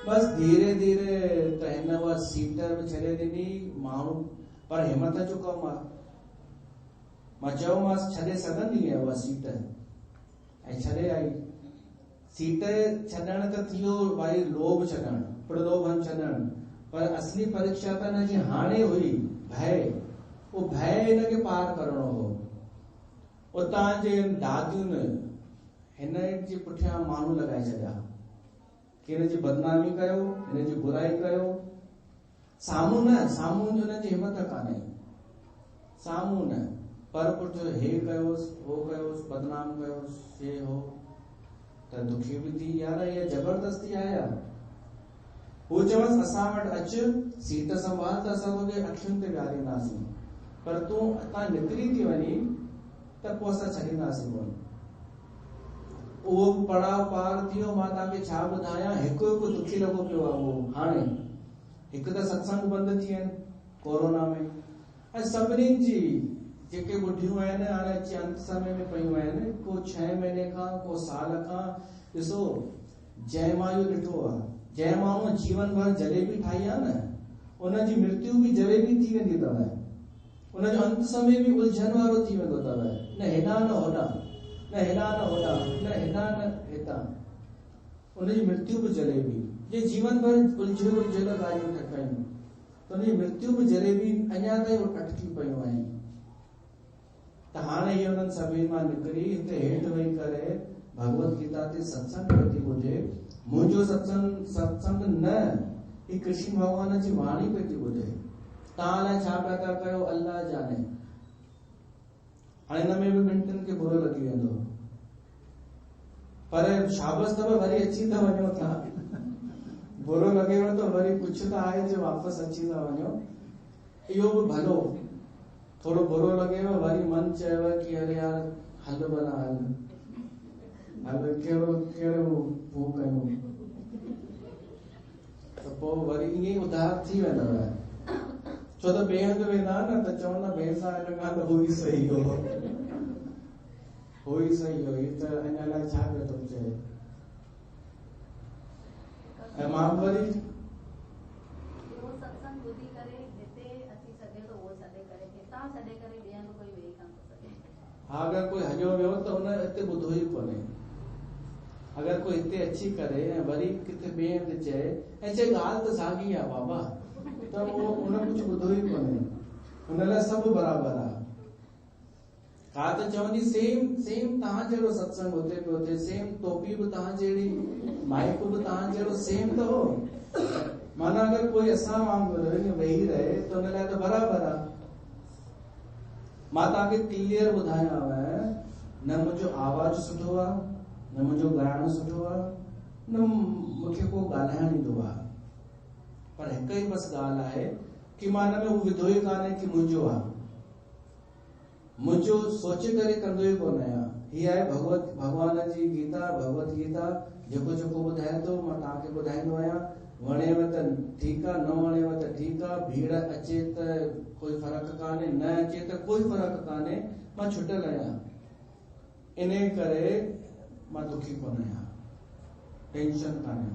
बस धीरे धीरे त हिन उहा सीट बि छॾे ॾिनी माण्हू पर हिमत जो कमु आहे मां चयोमांसि छॾे सघंदी आहे उहा सीट ऐं छॾे आई सीट छॾण त थी वियो भाई लोभ छॾण प्रलोभन छॾण पर असली परीक्षा त हिनजी हाणे हुई भय उहो भय हिनखे पार करणो हो उतां जे दादियुनि हिन जे पुठियां माण्हू लॻाए छॾिया कि हिन जी बदनामी कयो, हिन जी बुराई कयो। साम्हूं न, साम्हूं जो हुन जी हिम्मत कान्हे, साम्हूं न, पर पुठियो हे कयोसि, हो कयोसि, बदनाम कयोसि, हे हो, त दुखी बि थी। यार इहा ज़बरदस्ती आहे यार। हू चवंसि असां वटि अच, सीट संभाल त असां तोखे अखियुनि ते विहारींदासीं, पर तूं हितां निकिरी थी वञी त पोइ असां छॾींदासीं कोन। उहो पड़ाव पार थी वियो। मां तव्हांखे छा ॿुधायां, हिकु हिकु दुखी लॻो पियो आहे उहो। हाणे हिकु त सत्संग बंदि थी विया आहिनि कोरोना में, ऐं सभिनीनि जी जेके ॿुढियूं आहिनि हाणे अची अंत समय में पयूं आहिनि, को 6 महीने खां, को साल खां। ॾिसो, जंहिं मां इहो ॾिठो आहे, जंहिं माण्हू जीवन भर जलेबी ठाही आहे न, उनजी मृत्यु बि जलेबी थी वेंदी अथव। उनजो अंत समय बि उलझन वारो थी वेंदो अथव। न हेॾां न होॾां, न हेॾां न होॾां, न हेॾां न हितां। उनजी मृत्यु बि जलेबी। जे जीवन भर उलझियल ॻाल्हियूं कयूं त उनजी मृत्यु बि जलेबी अञा ताईं अटकी पयूं आहिनि। त हाणे इहे उन्हनि सभिनी मां निकिरी हिते हेठि वेही करे भगवत गीता ते सत्संग पई ॿुधे। मुंहिंजो सत्संग न, ही कृष्ण भगवान जी वाणी पई ॿुधे। तव्हां लाइ छा पिया था कयो, अल्लाह जाने। हाणे हिन में बि 2 मिंटनि खे बुरो लॻी वेंदो, पर शाबस अथव, वरी अची था वञो था। बुरो लॻेव त वरी कुझु त आहे जो वापसि अची था वञो। इहो बि भलो। थोरो बुरो लॻेव, वरी मन चयव कि अरे यार हल भला हल, कहिड़ो हू कयूं, त पोइ वरी ईअं उधार थी वेंदव। छो त ॿिए हंधि वेंदा न त चवंदा ॿिए सां हिन ॻाल्हि हू ई सही हो, हो ई सही हो, हीअ त अञा लाइ छा पियो थो चए। ऐं मां वरी सत्संग ॿुधी करे हिते अची सघे थो, उहो छॾे करे हितां छॾे करे ॿिए हंधि कोई वेही कान थो सघे। हा, अगरि कोई हलियो वियो त हुन हिते ॿुधो ई कोन्हे। अगरि कोई हिते अची करे ऐं वरी किथे ॿिए हंधि चए ऐं चए ॻाल्हि त साॻी आहे बाबा, त उहो उन कुझु ॿुधो ई कोन्हे। हुन लाइ सभु बराबरि आहे। का त चवंदी सेम तव्हां जहिड़ो सत्संग हुते पियो थिए, सेम टोपी बि तव्हां जहिड़ी, माइक बि तव्हां जहिड़ो सेम त हो। माना अगरि कोई असां वांगुरु वेही रहे त हुन लाइ त बराबरि आहे। मां तव्हांखे क्लियर ॿुधायांव, न मुंहिंजो आवाज़ सुठो आहे, न मुंहिंजो ॻाइण सुठो आहे, न मूंखे को ॻाल्हाइण ईंदो आहे, पर हिकु ई बस ॻाल्हि आहे कि मां हिन में हू विधो ई कान्हे कि मुंहिंजो आहे। मुंहिंजो सोचे करे कंदो ई कोन आहियां। हीअ आहे भगवान जी गीता, भगवत गीता। जेको जेको ॿुधाए थो मां तव्हांखे ॿुधाईंदो आहियां। वणेव त ठीकु आहे, न वणेव त ठीकु आहे। भीड़ अचे त कोई फ़र्क़ु कान्हे, न अचे त कोई फ़र्क़ु कान्हे। मां छुटियल आहियां, इन करे मां दुखी कोन आहियां, टेंशन कान्हे।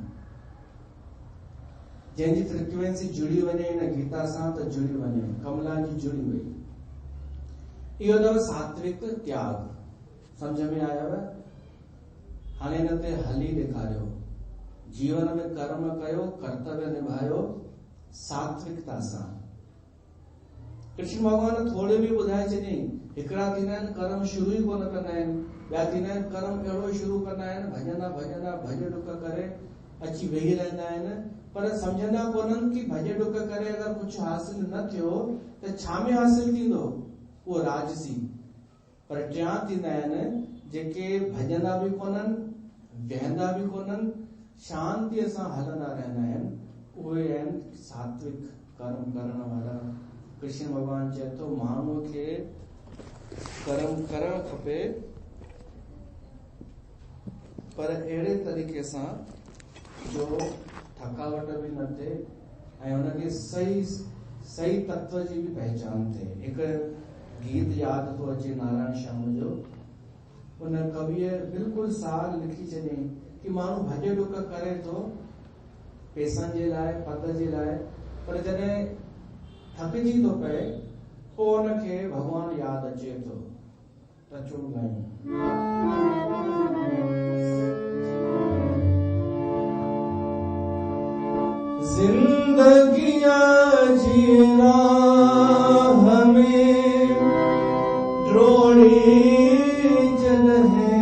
जंहिंजी फ्रिक्वेंसी जुड़ी वञे हिन गीता सां त जुड़ी वञे। कमला जी जुड़ी वई। इहो अथव सात्विक त्याग। सम्झ में आयव? हाणे हिन ते हली ॾेखारियो। जीवन में कर्म कयो, कर्तव्य निभायो सात्विकता सां। कृष्ण भगवान थोरे बि ॿुधाए छॾियईं। हिकिड़ा थींदा आहिनि कर्म शुरू ई कोन कंदा आहिनि, ॿिया थींदा आहिनि कर्म अहिड़ो शुरू कंदा आहिनि, भॼंदा भॼ डुक करे अची वेही रहंदा आहिनि, पर सम्झंदा कोन्हनि कि भॼ डुक करे अगरि कुझु हासिल न थियो त छा में हासिल थींदो, उहो राजसी। पर टियां थींदा आहिनि जेके भॼंदा बि कोन्हनि, वेहंदा बि कोन्हनि, शांतीअ सां हलंदा रहंदा आहिनि, उहे आहिनि सात्विक कर्म करण वारा। कृष्ण भगवान चए थो माण्हूअ खे कर्म करणु खपे, पर अहिड़े तरीक़े सां जो थकावट बि न थिए ऐं हुनखे सही तत्व जी बि पहचान थिए। हिकु गीत यादि थो अचे नारायण श्याम जो। उन कविअ बिल्कुलु सार लिखी छॾियईं कि माण्हू भॼ डुक करे थो पैसनि जे लाइ, पद जे लाइ, पर जॾहिं थकिजी थो पए पोइ हुनखे भॻवानु यादि अचे थो त अचो ॻायूं। जिंदगियां जीना हमें द्रोणी जन है,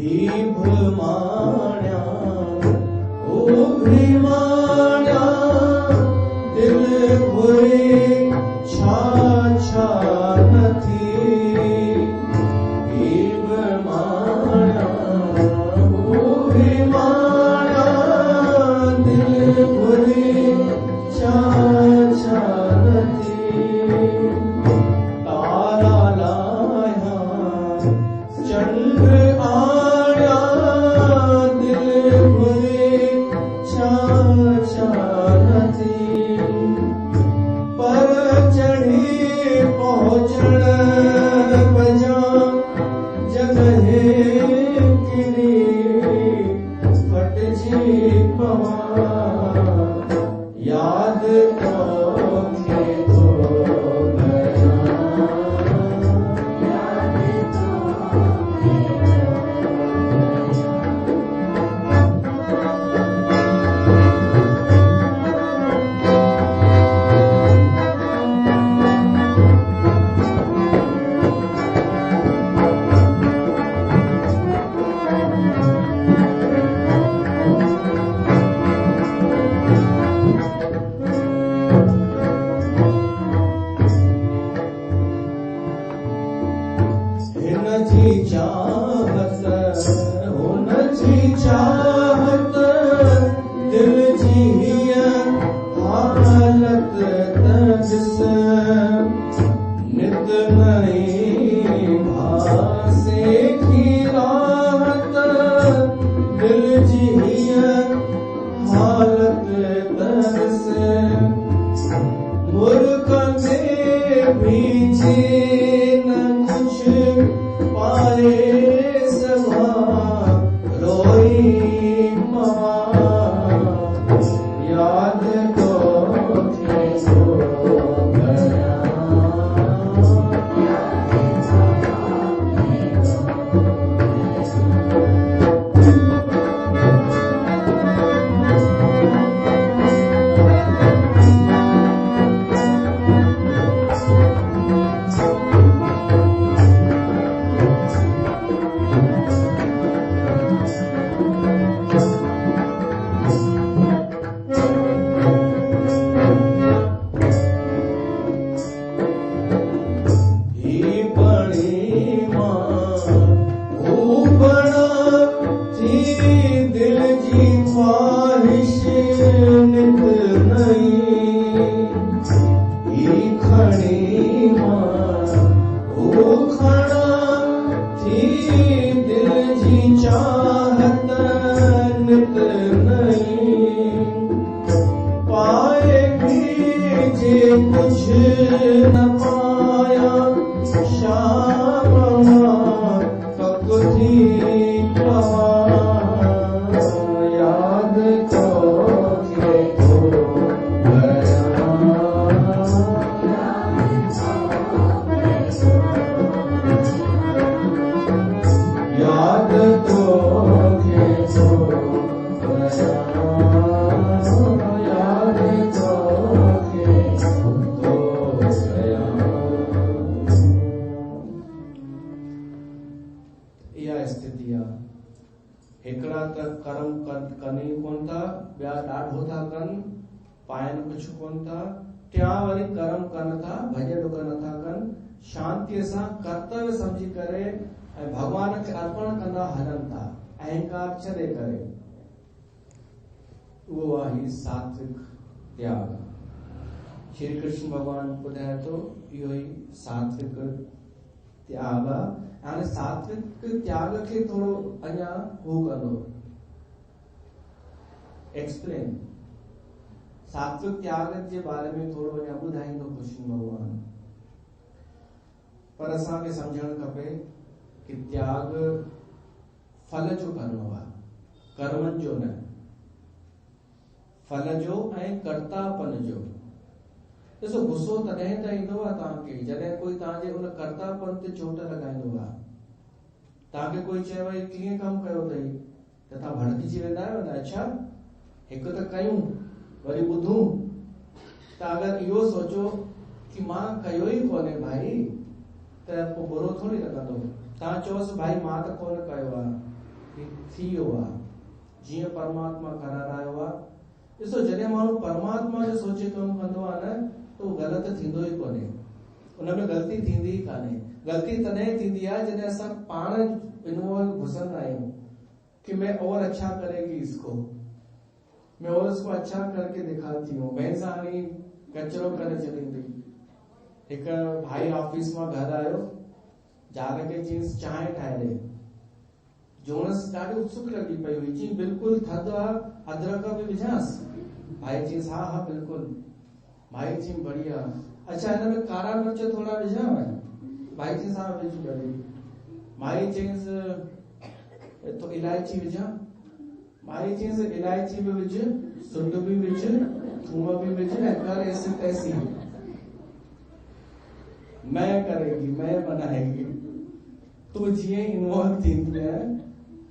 भ्रमाण्या ओ भ्रमाण्या दिल भुरे छा छा नथी भ्रमाण्या ओ भ्रमाण्या दिल भुरे छा छा नथी तारा लाया चंद्र आया दिल भुरे छा छा नथी पर चढ़ी पहुंचण बजा जगहे किरी फटजी पवा याद तोखे तो चाहत दिल जी हालत तजस नित नई भासे की राहत दिल जी हालत तजस मुल्क में भीजे न कुछ पाए सभा रोई माँ याद तोखे तो गया दिल जी ख्वाहिश नित नई खड़ी मां ओ खड़ा थी दिल जी चाहत नित नई पाएगी जे कुछ न पाया शाम कब थी याद तोखे तो याद तोखे तो याद तोखे तो इहा स्थिति आहे हिकिड़ा त कर्म कनि कोन था ॿिया ॾाढो था कनि पाइनि कुझु कोन था टिया वरी कर्म कनि था भॼ ॾुक नथा कनि शांतीअ सां कर्तव्य सम्झी करे ऐं भॻवान खे अर्पण कंदा हलनि था अहंकार छॾे करे उहो आहे सात्विक त्याग श्री कृष्ण भॻवान ॿुधाए थो इहो ई सात्विक त्याग आहे हाणे सात्विक त्याग खे थोरो अञा हू कंदो एक्सप्लेन सात्विक त्याग जे बारे में थोरो अञा ॿुधाईंदो कृष्ण भॻवान पर असांखे सम्झणु खपे कि त्याग फल जो करणो आहे कर्मनि जो न फल जो ऐं कर्तापन जो ॾिसो गुस्सो तॾहिं त ईंदो आहे तव्हांखे जॾहिं कोई तव्हांजे उन कर्तापन ते चोट लॻाईंदो आहे तव्हांखे कोई चए भई कीअं कमु कयो अथई त तव्हां भड़किजी वेंदा आहियो न अच्छा हिकु त कयूं वरी ॿुधूं त अगरि इहो सोचो कि मां कयो ई कोन्हे भाई त पोइ बुरो थोरी लॻंदो तव्हां चओसि भाई मां त कोन कयो आहे थी वियो आहे जीअं परमात्मा करारायो आहे। ॾिसो जॾहिं माण्हू परमात्मा जो सोचे कमु कंदो आहे न त उहो ग़लति थींदो ई कोन्हे, उनमें ग़लती थींदी ई कान्हे। ग़लती तॾहिं थींदी आहे जॾहिं असां पाण इन्वॉल्व घुसंदा आहियूं कि मैं और अच्छा करेगी इसको, मैं और इसको अच्छा करके दिखाती हूँ। भैंसाणी कचरो करे छॾींदी। हिकु भाई ऑफिस मां घर आयो, ज़ाल खे चयईंसि चांहि ठाहे ॾे। जोनस ॾाढी उत्सुक लॻी पई हुई, चई बिल्कुलु थधि आहे, अदरक बि विझांसि? भाई चयईंसि हा हा बिल्कुलु। भाई चई बढ़िया, अच्छा हिन में कारा मिर्च थोड़ा विझांव? भाई चयईंसि हा विझ भली। भाई चयईंसि तो इलायची विझां? भाई चयईंसि इलायची भी विझ, सुंढ भी विझ, थूम भी विझ, ऐं कर ऐसी तैसी, मैं करेगी, मैं बनाएगी। तूं जीअं इन्वॉल्व थींदी आहे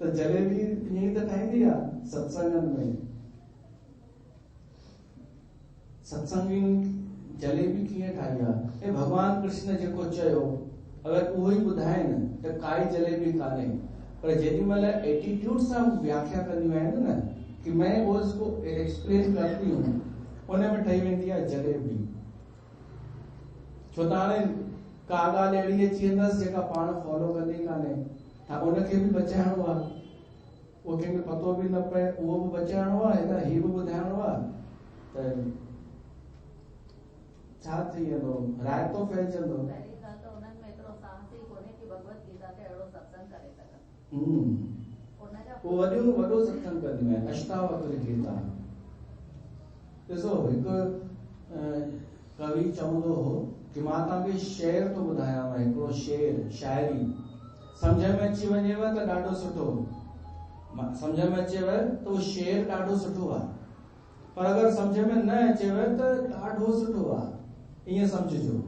त जलेबी ईअं ई त ठाहींदी आहे सत्संगनि में। सत्संगी जलेबी कीअं ठाही आहे? ऐं भगवान कृष्ण जेको चयो अगरि उहो ई ॿुधाइनि त काई जलेबी कान्हे, पर जेॾी महिल एटीट्यूड सां व्याख्या कंदियूं आहिनि न कि मैं वो इसको एक्सप्लेन करती हूँ, उन में ठही वेंदी आहे जलेबी। छो त हाणे का ॻाल्हि अहिड़ी अची वेंदसि जेका पाण फॉलो कंदी कान्हे, उनखे बि बचाइणो आहे, उहो कंहिंखे पतो बि न पए, उहो बि बचाइणो आहे, हिन ही बि ॿुधाइणो आहे, त छा थी वेंदो, रायतो फैलजंदो। पहिरीं ॻाल्हि त उन्हनि में एतिरो साहस ई कोन्हे कि भगवत गीता ते अहिड़ो सत्संग करे सघनि। उहो वॾो सत्संग कंदियूं आहिनि, अष्टावक्र गीता। ॾिसो हिकु कवि चवंदो हो कि मां तव्हांखे शेर थो ॿुधायांव, हिकिड़ो शेर, शाइरी, सम्झ में अची वञेव त ॾाढो सुठो, सम्झ में अचेव त उहो शेर ॾाढो सुठो आहे, पर अगरि सम्झ में न अचेव त ॾाढो सुठो आहे, ईअं सम्झिजो।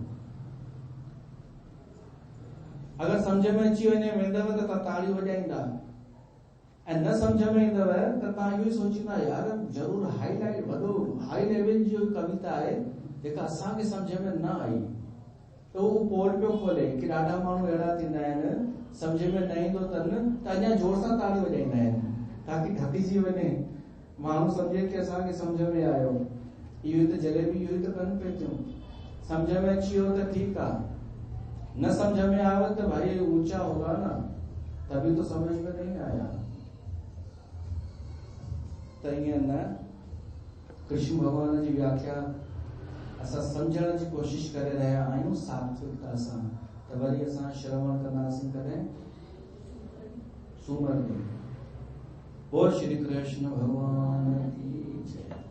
अगरि सम्झ में अची वञे वेंदव त तव्हां ताड़ियूं वॼाईंदा, ऐं न सम्झ में ईंदव त तव्हां इहो ई सोचींदा यार ज़रूर हाईलाइट वॾो हाई लेवल जी कविता आहे जेका असांखे सम्झ में न आई, त उहो पोल पियो खोले कि ॾाढा माण्हू अहिड़ा थींदा आहिनि सम्झ में न ईंदो अथनि त अञा जोर सां ताड़ी वॼाईंदा आहिनि ताकि ढकिजी वञे, माण्हू सम्झे कि असांखे सम्झ में आयो। इहो ई त जलेबी इहो ई त कनि पियूं थियूं। समझ में अची वियो त ठीकु आहे, न समझ में आयो तो भाई ऊंचा होगा ना, तभी तो समझ में नहीं आया। तो न कृष्ण भगवान जी व्याख्या असां समझण जी कोशिश करे रहिया आहियूं सात्विकता सां, त वरी असां श्रवण कंदासीं कॾहिं सूमर ॾींहुं। बोल श्री कृष्ण भगवान की जय।